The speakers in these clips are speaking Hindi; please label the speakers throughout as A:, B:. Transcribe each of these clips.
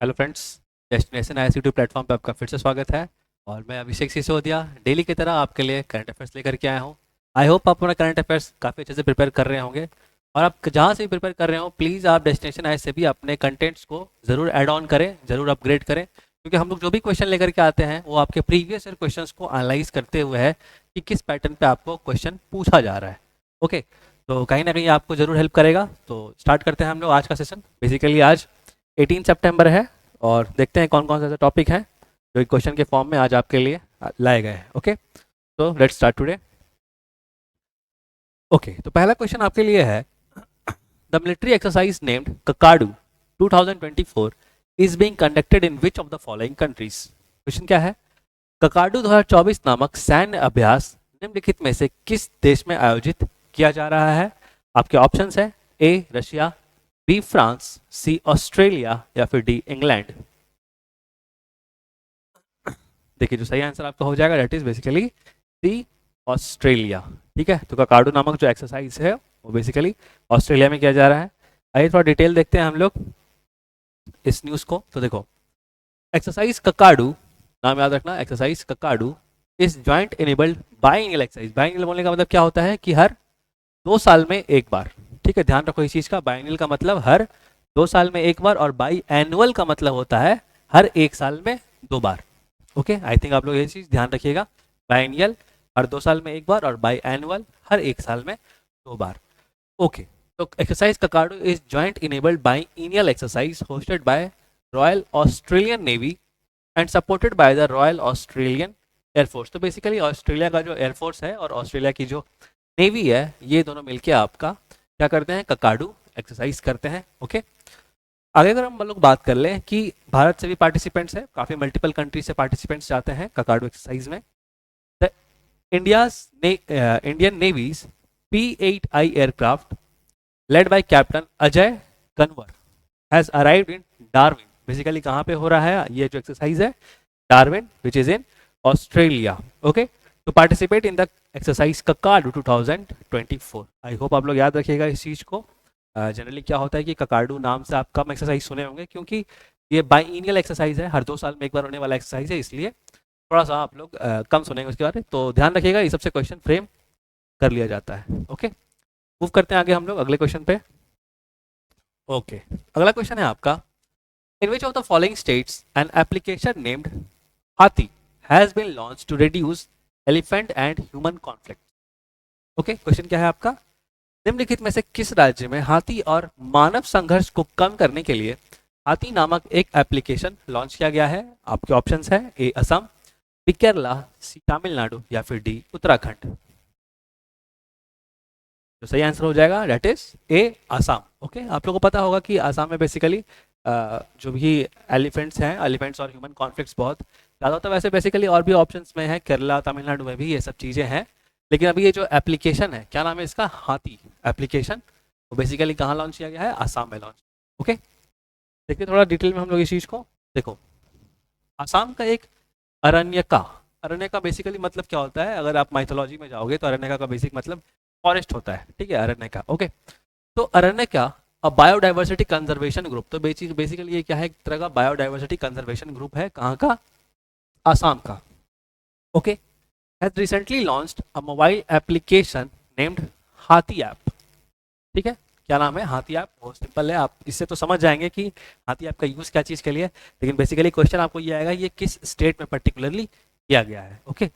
A: Hello friends. Destination is YouTube platform पे आपका फिर से स्वागत है। और मैं अभिषेक सिसोदिया डेली की तरह आपके लिए करंट अफेयर्स लेकर के आया हूँ। आई होप आप अपना करंट अफेयर्स काफ़ी अच्छे से प्रिपेयर कर रहे होंगे। और आप जहाँ से भी प्रिपेयर कर रहे हो प्लीज़ आप डेस्टिनेशन आईएएस से भी अपने कंटेंट्स को ज़रूर ऐड ऑन करें, ज़रूर अपग्रेड करें, क्योंकि हम लोग जो भी क्वेश्चन लेकर के आते हैं वो आपके प्रीवियस ईयर क्वेश्चन को एनालाइज करते हुए है कि किस पैटर्न पे आपको क्वेश्चन पूछा जा रहा है। ओके, तो कहीं ना कहीं आपको ज़रूर हेल्प करेगा। तो स्टार्ट करते हैं हम लोग आज का सेशन। बेसिकली आज 18 सितंबर है और देखते हैं कौन कौन से ऐसे टॉपिक हैं जो क्वेश्चन के फॉर्म में आज आपके लिए लाए गए हैं। ओके, तो लेट्स स्टार्ट टुडे। ओके, तो पहला क्वेश्चन आपके लिए है, the military exercise named Kakadu 2024 is being conducted in which of the following countries. Question क्या है, ककाडू 2024 नामक सैन्य अभ्यास निम्नलिखित में से किस देश में आयोजित किया जा रहा है। आपके ऑप्शंस है A Russia, B France, C Australia या फिर डी इंग्लैंड। देखिए जो सही आंसर आपका हो जाएगा that is basically C Australia. ठीक है, तो ककाडू नामक जो एक्सरसाइज है वो बेसिकली ऑस्ट्रेलिया में किया जा रहा है। आइए थोड़ा डिटेल देखते हैं हम लोग इस न्यूज़ को। तो देखो, एक्सरसाइज ककाडू, नाम याद रखना, exercise Kakadu is joint enabled biannual exercise. Biannual बोलने का मतलब क्या होता है कि हर 2 साल में एक बार। ठीक है, ध्यान रखो इस चीज़ का, बाइएनुअल का मतलब हर 2 साल में एक बार और बाई एनुअल का मतलब होता है हर 1 साल में 2 बार। ओके, आई थिंक आप लोग ये चीज़ ध्यान रखिएगा, बाइएनुअल हर 2 साल में एक बार और बाई एनुअल हर 1 साल में 2 बार। ओके, तो exercise Kakadu is joint enabled biannual exercise hosted by Royal Australian Navy and supported by the Royal Australian Air Force. तो बेसिकली ऑस्ट्रेलिया का जो एयरफोर्स है और ऑस्ट्रेलिया की जो नेवी है ये दोनों मिलके आपका क्या करते हैं, ककाडू एक्सरसाइज करते हैं। ओके, आगे अगर हम लोग बात कर लें कि भारत से भी पार्टिसिपेंट्स है, काफ़ी मल्टीपल कंट्री से पार्टिसिपेंट्स जाते हैं ककाडू एक्सरसाइज में। The Indian navy's P-8I aircraft led by captain Ajay Kanwar has arrived in Darwin. Basically कहाँ पे हो रहा है ये जो एक्सरसाइज है, Darwin which is in Australia. Okay, to participate in the exercise Kakadu 2024। I hope आप लोग याद रखिएगा इस चीज़ को। जनरली क्या होता है कि ककाडू नाम से आप कम एक्सरसाइज सुने होंगे, क्योंकि ये बाइएनुअल एक्सरसाइज है, हर 2 साल में एक बार होने वाला एक्सरसाइज है, इसलिए थोड़ा सा आप लोग कम सुनेंगे उसके बारे में। तो ध्यान रखिएगा, ये सबसे क्वेश्चन फ्रेम कर लिया जाता है। ओके, मूव करते हैं आगे हम लोग अगले क्वेश्चन पे। ओके, अगला क्वेश्चन है आपका, in which of the following states an application named Haathi has been launch to reduce elephant and human conflict. Okay, question क्या है आपका, निम्नलिखित में से किस राज्य में हाथी और मानव संघर्ष को कम करने के लिए हाथी नामक एक एप्लीकेशन लॉन्च किया गया है। आपके ऑप्शंस है A Assam, B Kerala, C Tamil Nadu या फिर डी उत्तराखंड। तो सही आंसर हो जाएगा that is A Assam. Okay, आप लोगों को पता होगा कि असम में बेसिकली जो भी एलिफेंट्स हैं, एलिफेंट्स और ह्यूमन कॉन्फ्लिक्ट्स बहुत ज़्यादा होता है। वैसे बेसिकली और भी ऑप्शंस में है, केरला तमिलनाडु में भी ये सब चीज़ें हैं, लेकिन अभी ये जो एप्लीकेशन है, क्या नाम है इसका, हाथी एप्लीकेशन, वो बेसिकली कहाँ लॉन्च किया गया है, आसाम में लॉन्च। ओके, देखिए थोड़ा डिटेल में हम लोग इस चीज़ को देखो। आसाम का एक अरण्यका, अरण्यका बेसिकली मतलब क्या होता है, अगर आप माइथोलॉजी में जाओगे तो अरण्यका का बेसिक मतलब फॉरेस्ट होता है। ठीक है, अरण्यका। ओके, तो अरण्यका अ बायोडाइवर्सिटी कंजर्वेशन ग्रुप, तो बेसिकली ये क्या है, एक तरह का बायोडाइवर्सिटी कंजर्वेशन ग्रुप है, कहाँ का, आसाम का। Okay, has recently launched a mobile application named हाथी ऐप। ठीक है, क्या नाम है, हाथी ऐप। बहुत सिंपल है, आप इससे तो समझ जाएंगे कि हाथी ऐप का यूज़ क्या चीज़ के लिए, लेकिन बेसिकली क्वेश्चन आपको ये आएगा ये किस स्टेट में पर्टिकुलरली किया गया है। ओके,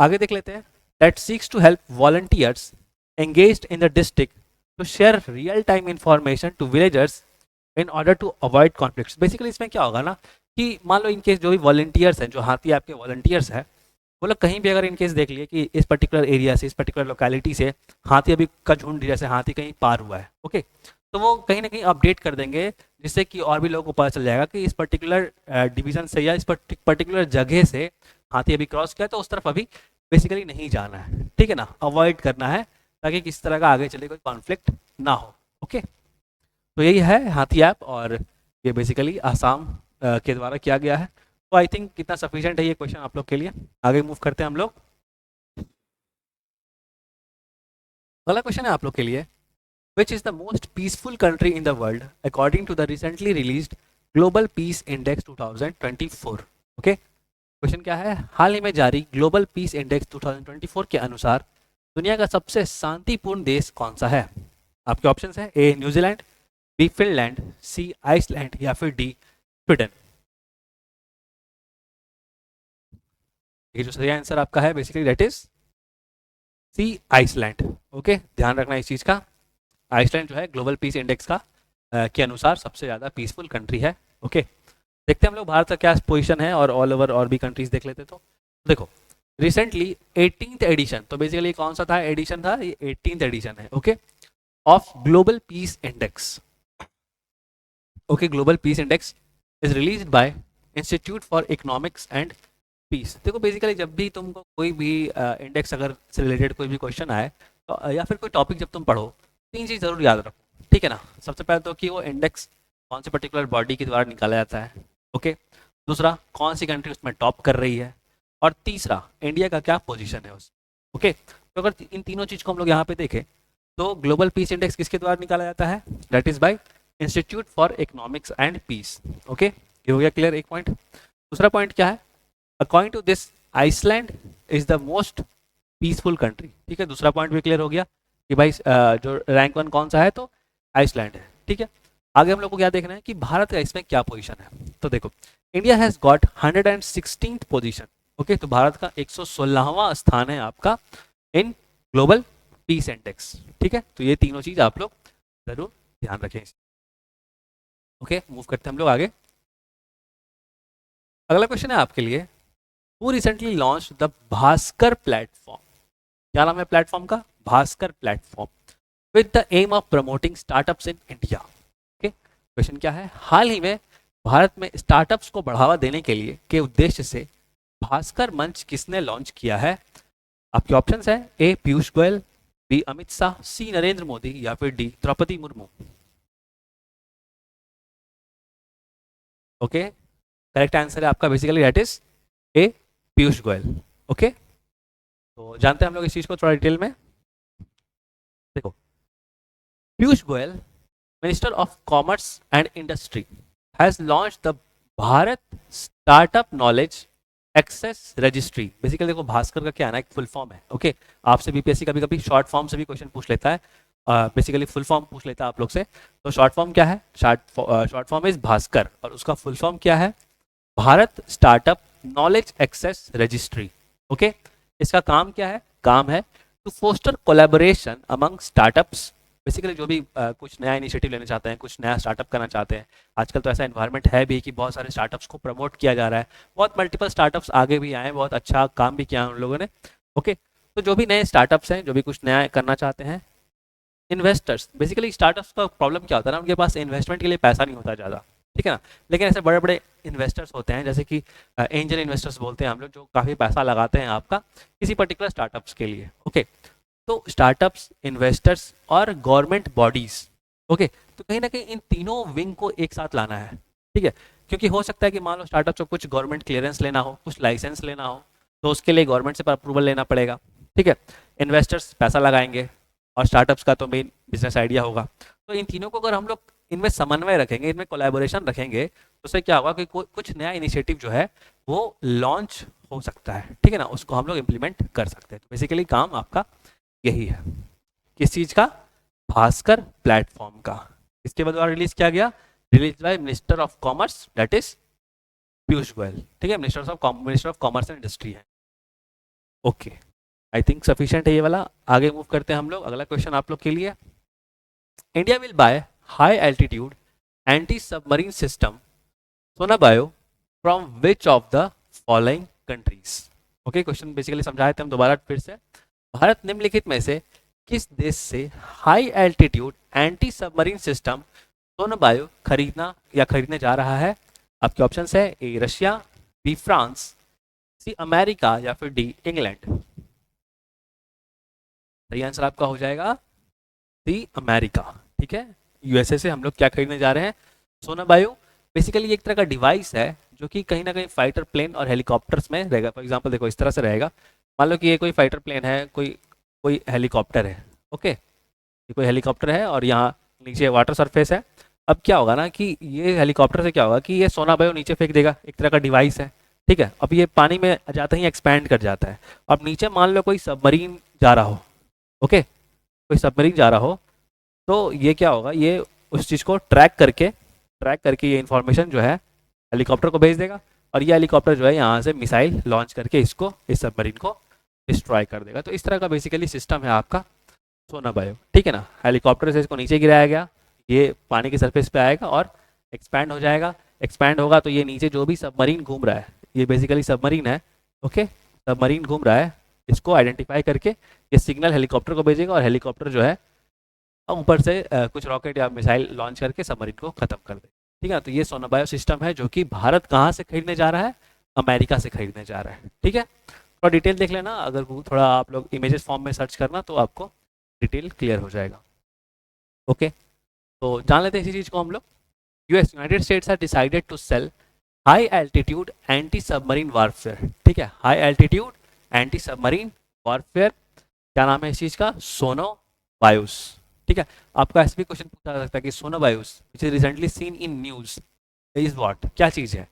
A: आगे देख लेते हैं, that seeks to help volunteers engaged in the district to share real time information to villagers in order to avoid conflicts। Basically इसमें क्या होगा ना कि मान लो इनकेस जो भी वॉलंटियर्स हैं, जो हाथी ऐप के वॉलंटियर्स हैं, वो लोग कहीं भी अगर इनकेस देख लिए कि इस पर्टिकुलर एरिया से, इस पर्टिकुलर लोकेलिटी से हाथी अभी का झुंड, जैसे हाथी कहीं पार हुआ है, ओके, तो वो कहीं ना कहीं अपडेट कर देंगे, जिससे कि और भी लोगों को पता चल जाएगा कि इस पर्टिकुलर डिवीजन से या इस पर्टिकुलर जगह से हाथी अभी क्रॉस किया, तो उस तरफ अभी बेसिकली नहीं जाना है। ठीक है ना, अवॉइड करना है, ताकि किसी तरह का आगे चले कोई कॉन्फ्लिक्ट ना हो। ओके, तो यही है हाथी ऐप, और ये बेसिकली आसाम के द्वारा किया गया है। तो आई थिंक कितना सफिशिएंट है ये क्वेश्चन आप लोग के लिए। आगे मूव करते हैं हम लोग। अगला क्वेश्चन है आप लोग के लिए, which is the most peaceful country in the world according to the recently released global peace index 2024। Okay, question क्या है, हाल ही में जारी ग्लोबल पीस इंडेक्स 2024 के अनुसार दुनिया का सबसे शांतिपूर्ण देश कौन सा है? आपके ऑप्शंस है, ए न्यूजीलैंड, बी फिनलैंड, सी आइसलैंड या फिर डी स्वीडन। ये जो सही आंसर आपका है basically that is C Iceland. Okay, ध्यान रखना इस चीज का, आइसलैंड जो है ग्लोबल पीस इंडेक्स का के अनुसार सबसे ज्यादा पीसफुल कंट्री है। ओके, देखते हैं हम लोग भारत का क्या पोजीशन है और ऑल ओवर और भी कंट्रीज देख लेते। तो देखो, रिसेंटली 18th एडिशन, तो बेसिकली कौन सा था एडिशन था, ये 18th एडिशन है। Okay, of global peace index. Okay, global peace index is released by institute for economics and peace. देखो बेसिकली जब भी तुमको कोई भी इंडेक्स अगर से रिलेटेड कोई भी क्वेश्चन आए तो या फिर कोई टॉपिक जब तुम पढ़ो, तीन चीज़ जरूर याद रखो, ठीक है ना। सबसे पहले तो कि वो इंडेक्स कौन से पर्टिकुलर बॉडी के द्वारा निकाला जाता है। ओके, दूसरा कौन सी कंट्री उसमें टॉप कर रही है, और तीसरा इंडिया का क्या पोजीशन है उस। ओके, तो अगर इन तीनों चीज़ को हम लोग यहाँ पे देखें तो ग्लोबल पीस इंडेक्स किसके द्वारा निकाला जाता है, that is by institute for economics and peace. Okay, ये हो गया क्लियर एक पॉइंट। दूसरा पॉइंट क्या है, according to this Iceland is the most peaceful country. ठीक है, दूसरा पॉइंट भी क्लियर हो गया कि भाई जो रैंक 1 कौन सा है, तो आइसलैंड है। ठीक है, आगे हम लोग को क्या देखना है कि भारत का इसमें क्या पोजीशन है। तो देखो, India has got 116th position. Okay, तो भारत का 116वां स्थान है आपका इन ग्लोबल पीस इंडेक्स। ठीक है, तो ये तीनों चीज आप लोग जरूर ध्यान रखें। ओके, मूव करते हैं हम लोग आगे। अगला क्वेश्चन है आपके लिए, who recently launch the Bhaskar platform. क्या नाम है प्लेटफॉर्म का, Bhaskar platform, with the aim of promoting startups in India. Okay, question क्या है, हाल ही में भारत में स्टार्टअप्स को बढ़ावा देने के लिए के उद्देश्य से भास्कर मंच किसने लॉन्च किया है? आपके ऑप्शंस है, A Piyush Goyal, B Amit Shah, C Narendra Modi या फिर D Droupadi Murmu. Okay, correct answer है आपका basically that is A Piyush Goyal. Okay, तो जानते हैं हम लोग इस चीज को थोड़ा डिटेल में। देखो, Piyush Goyal, minister of commerce and industry, has launch the Bharat startup knowledge access registry. Basically देखो, भास्कर का क्या है ना, एक फुल फॉर्म है। ओके, आपसे बीपीएससी कभी कभी शॉर्ट फॉर्म से भी क्वेश्चन पूछ लेता है, बेसिकली फुल फॉर्म पूछ लेता है आप लोग से। तो शॉर्ट फॉर्म क्या है, शॉर्ट फॉर्म इज भास्कर, और उसका फुल फॉर्म क्या है, Bharat startup knowledge access registry. Okay, इसका काम क्या है, काम है to foster collaboration among startups. Basically जो भी कुछ नया इनिशिएटिव लेना चाहते हैं, कुछ नया स्टार्टअप करना चाहते हैं, आजकल तो ऐसा एनवायरनमेंट है भी कि बहुत सारे स्टार्टअप्स को प्रमोट किया जा रहा है, बहुत मल्टीपल स्टार्टअप्स आगे भी आए, बहुत अच्छा काम भी किया है उन लोगों ने। ओके, तो जो भी नए स्टार्टअप्स हैं, जो भी कुछ नया करना चाहते हैं, इन्वेस्टर्स, बेसिकली स्टार्टअप्स का प्रॉब्लम क्या होता है ना, उनके पास इन्वेस्टमेंट के लिए पैसा नहीं होता ज़्यादा, ठीक है ना। लेकिन ऐसे बड़े बड़े इन्वेस्टर्स होते हैं, जैसे कि एंजल इन्वेस्टर्स बोलते हैं हम लोग, जो काफ़ी पैसा लगाते हैं आपका किसी पर्टिकुलर स्टार्टअप्स के लिए। ओके, तो स्टार्टअप्स, इन्वेस्टर्स और गवर्नमेंट बॉडीज। ओके, तो कहीं ना कहीं इन तीनों विंग को एक साथ लाना है, ठीक है। क्योंकि हो सकता है कि मान लो स्टार्टअप को कुछ गवर्नमेंट क्लियरेंस लेना हो, कुछ लाइसेंस लेना हो, तो उसके लिए गवर्नमेंट से अप्रूवल लेना पड़ेगा, ठीक है। इन्वेस्टर्स पैसा लगाएंगे और स्टार्टअप्स का तो मेन बिजनेस आइडिया होगा। तो इन तीनों को अगर हम लोग इनमें समन्वय रखेंगे, इनमें कोलैबोरेशन रखेंगे, तो उससे क्या होगा कि कुछ नया इनिशिएटिव जो है वो लॉन्च हो सकता है, ठीक है ना, उसको हम लोग इम्प्लीमेंट कर सकते हैं। तो बेसिकली काम आपका यही है, किस चीज का, भास्कर प्लेटफॉर्म का। इसके द्वारा रिलीज किया गया, release by minister of commerce that is Piyush Goyal, ठीक है, minister of commerce and industry है। ओके, आई थिंक सफिशिएंट है ये वाला। आगे मूव करते हैं हम लोग, अगला क्वेश्चन आप लोग के लिए, India will buy high altitude anti submarine system sonobuoy from which of the following countries. Okay, question basically समझाए थे हम, दोबारा फिर से, भारत निम्नलिखित में से किस देश से high altitude anti submarine system sonobuoy खरीदना या खरीदने जा रहा है? आपके ऑप्शन है, A Russia, B France, C America या फिर डी इंग्लैंड। सही आंसर आपका हो जाएगा सी अमेरिका, ठीक है। यूएसए से हम लोग क्या खरीदने जा रहे हैं, सोनाबायो। बेसिकली एक तरह का डिवाइस है जो कि कहीं ना कहीं फाइटर प्लेन और हेलीकॉप्टर्स में रहेगा। फॉर एग्जांपल देखो, इस तरह से रहेगा, मान लो कि ये कोई फाइटर प्लेन है, कोई कोई हेलीकॉप्टर है। ओके, ये कोई हेलीकॉप्टर है और यहाँ नीचे वाटर सरफेस है, अब क्या होगा ना कि ये हेलीकॉप्टर से क्या होगा कि ये सोना बायो नीचे फेंक देगा, एक तरह का डिवाइस है, ठीक है। अब ये पानी में जाते ही एक्सपैंड कर जाता है। अब नीचे मान लो कोई सबमरीन जा रहा हो, ओके, कोई सबमरीन जा रहा हो, तो ये क्या होगा, ये उस चीज़ को ट्रैक करके ये इन्फॉर्मेशन जो है हेलीकॉप्टर को भेज देगा, और ये हेलीकॉप्टर जो है यहाँ से मिसाइल लॉन्च करके इस सबमरीन को डिस्ट्रॉय कर देगा। तो इस तरह का बेसिकली सिस्टम है आपका सोना बायो, ठीक है ना। हेलीकॉप्टर से इसको नीचे गिराया गया, ये पानी की सरफेस पे आएगा और एक्सपैंड हो जाएगा। एक्सपैंड होगा तो ये नीचे जो भी सबमरीन घूम रहा है, ये बेसिकली सबमरीन है, ओके, सबमरीन घूम रहा है, इसको आइडेंटिफाई करके ये सिग्नल हेलीकॉप्टर को भेजेगा, और हेलीकॉप्टर जो है ऊपर से कुछ रॉकेट या मिसाइल लॉन्च करके सबमरीन को खत्म कर दे, ठीक है। तो ये सोना बायो सिस्टम है जो कि भारत कहाँ से खरीदने जा रहा है, अमेरिका से खरीदने जा रहा है, ठीक है। थोड़ा डिटेल देख लेना, अगर थोड़ा आप लोग इमेजेस फॉर्म में सर्च करना तो आपको डिटेल क्लियर हो जाएगा, ओके। तो जान लेते हैं इसी चीज़ को हम लोग। US United States have decided to sell high altitude anti submarine warfare, ठीक है, high altitude anti submarine warfare, क्या नाम है इस चीज़ का, सोनो बायोस, ठीक है। आपका ऐसे भी क्वेश्चन पूछा जा सकता है कि sonobuoys which is recently seen in news is what, क्या चीज़ है।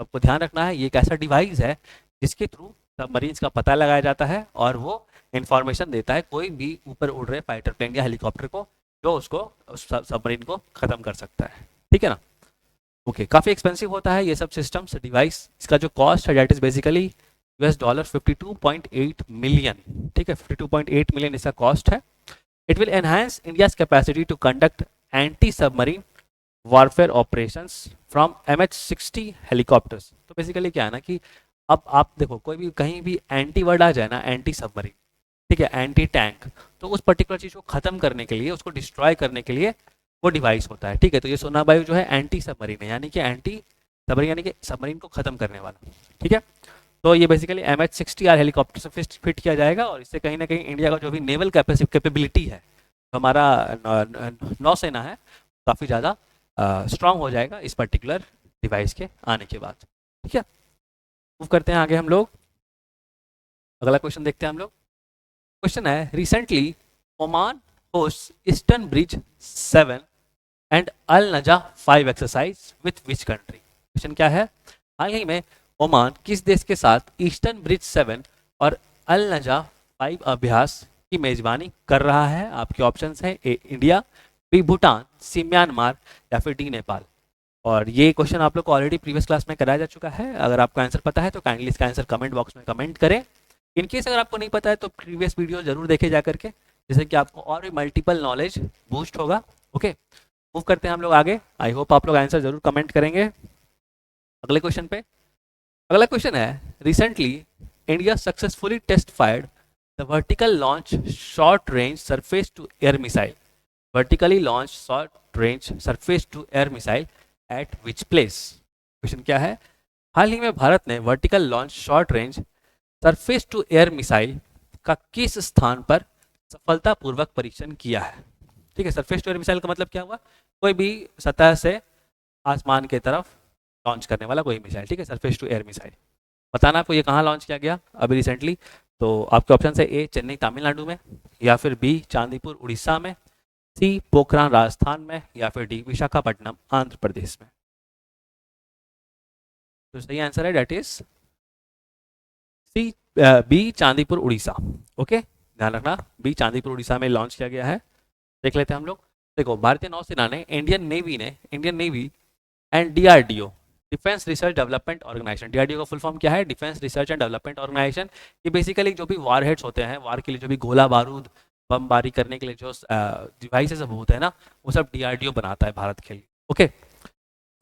A: आपको ध्यान रखना है ये एक ऐसा डिवाइस है जिसके थ्रू सबमरीन्स का पता लगाया जाता है, और वो इंफॉर्मेशन देता है कोई भी ऊपर उड़ रहे फाइटर प्लेन या हेलीकॉप्टर को, जो उसको सबमरीन को ख़त्म कर सकता है, ठीक है ना। ओके, काफ़ी एक्सपेंसिव होता है ये सब सिस्टम्स डिवाइस। इसका जो कॉस्ट है डेट इज़ बेसिकली $52.8 मिलियन, ठीक है, 52.8 मिलियन इसका कॉस्ट है। It will enhance India's capacity to conduct anti submarine warfare operations from MH-60 helicopters. तो बेसिकली क्या है ना कि अब आप देखो कोई भी कहीं भी एंटी वर्ड आ जाए ना, एंटी सबमरीन, ठीक है, एंटी टैंक, तो उस पर्टिकुलर चीज़ को खत्म करने के लिए, उसको डिस्ट्रॉय करने के लिए वो डिवाइस होता है, ठीक है। तो ये सोना बायो जो है एंटी सबमरीन है, यानी कि एंटी सबमरीन, यानी कि सबमरीन को खत्म करने वाला, ठीक है। तो ये बेसिकली MH-60R हेलीकॉप्टर से फिट किया जाएगा, और इससे कहीं ना कहीं इंडिया का जो भी नेवल कैपेबिलिटी है, हमारा नौसेना है, काफ़ी ज़्यादा स्ट्रांग हो जाएगा इस पर्टिकुलर डिवाइस के आने के बाद, ठीक है। मूव करते हैं आगे हम लोग, अगला क्वेश्चन देखते हैं हम लोग। क्वेश्चन है, recently Oman host Eastern Bridge 7 and Al Najah 5 exercise with which country. Question क्या है, हाल ही में ओमान किस देश के साथ ईस्टर्न ब्रिज 7 और अल नजा 5 अभ्यास की मेजबानी कर रहा है। आपके ऑप्शंस हैं, ए इंडिया, बी भूटान, सी म्यांमार, या फिर डी नेपाल। और ये क्वेश्चन आप लोग को ऑलरेडी प्रीवियस क्लास में कराया जा चुका है। अगर आपको आंसर पता है तो काइंडली इसका आंसर कमेंट बॉक्स में कमेंट करें। इनकेस अगर आपको नहीं पता है तो प्रीवियस वीडियो जरूर देखे जा करके, जिससे कि आपको और भी मल्टीपल नॉलेज बूस्ट होगा, ओके। मूव करते हैं हम लोग आगे। आई होप आप लोग आंसर जरूर कमेंट करेंगे अगले क्वेश्चन पे। अगला क्वेश्चन है, recently India successfully test fired the vertical launch short range surface to air missile, vertically launch short range surface to air missile at which place. Question क्या है, हाल ही में भारत ने vertical launch short range surface to air missile का किस स्थान पर सफलतापूर्वक परीक्षण किया है, ठीक है। सरफेस टू एयर मिसाइल का मतलब क्या हुआ, कोई भी सतह से आसमान की तरफ लॉन्च करने वाला कोई मिसाइल, ठीक है, सरफेस टू एयर मिसाइल। बताना आपको ये कहाँ लॉन्च किया गया अभी रिसेंटली। तो आपके ऑप्शन है, ए चेन्नई तमिलनाडु में, या फिर बी चांदीपुर उड़ीसा में, सी पोखरान राजस्थान में, या फिर डी विशाखापट्टनम आंध्र प्रदेश में। तो सही आंसर है that is C, B Chandipur Orissa, okay. ध्यान रखना, बी चांदीपुर उड़ीसा में लॉन्च किया गया है। देख लेते हैं हम लोग। देखो, भारतीय नौसेना ने, Indian Navy and DRDO, defence research development organisation, DRDO का फुल फॉर्म क्या है, defence research and development organisation. ये बेसिकली जो भी वार हेड्स होते हैं, वार के लिए जो भी गोला बारूद बमबारी करने के लिए जो डिवाइसेस सब होते हैं ना, वो सब डीआरडीओ बनाता है भारत के लिए, ओके।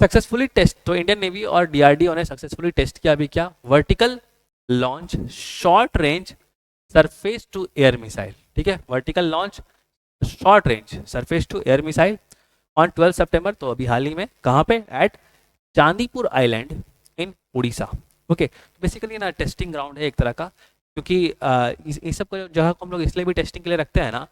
A: सक्सेसफुली टेस्ट, तो इंडियन नेवी और डीआरडीओ ने सक्सेसफुली टेस्ट किया अभी क्या, vertical launch short range surface to air missile, ठीक है, vertical launch short range surface to air missile on 12 सितंबर, तो अभी हाल ही में, कहाँ पे, at Chandipur island in Orissa, okay. Basically ना टेस्टिंग ग्राउंड है एक तरह का, क्योंकि इस सब जगह को हम लोग इसलिए भी टेस्टिंग के लिए रखते हैं ना,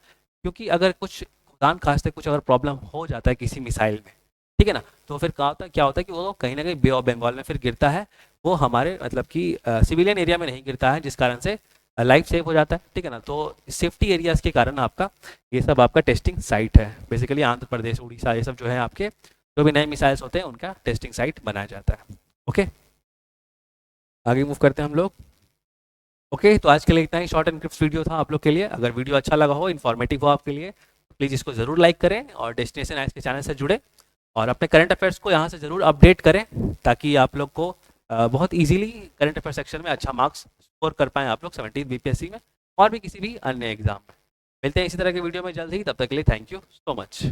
A: क्योंकि अगर कुछ खुदान खास्ते कुछ अगर प्रॉब्लम हो जाता है किसी मिसाइल में, ठीक है ना, तो फिर क्या होता है कि वो कहीं ना कहीं बे ऑफ बंगाल में फिर गिरता है, वो हमारे मतलब कि सिविलियन एरिया में नहीं गिरता है, जिस कारण से लाइफ सेव हो जाता है, ठीक है ना। तो सेफ्टी एरियाज के कारण आपका ये सब आपका टेस्टिंग साइट है, बेसिकली आंध्र प्रदेश, उड़ीसा, ये सब जो है आपके जो भी नए मिसाइल्स होते हैं उनका टेस्टिंग साइट बनाया जाता है। ओके, आगे मूव करते हैं हम लोग। ओके, तो आज के लिए इतना ही शॉर्ट एंड क्रिप्स वीडियो था आप लोग के लिए। अगर वीडियो अच्छा लगा हो, इन्फॉर्मेटिव हो आपके लिए, तो प्लीज़ इसको ज़रूर लाइक करें और डेस्टिनेशन आइस के चैनल से जुड़े और अपने करंट अफेयर्स को यहाँ से ज़रूर अपडेट करें, ताकि आप लोग को बहुत इजीली करंट अफेयर सेक्शन में अच्छा मार्क्स स्कोर कर पाएँ आप लोग 17th बीपीएससी में और भी किसी भी अन्य एग्जाम में। मिलते हैं इसी तरह के वीडियो में जल्द ही, तब तक के लिए थैंक यू सो मच।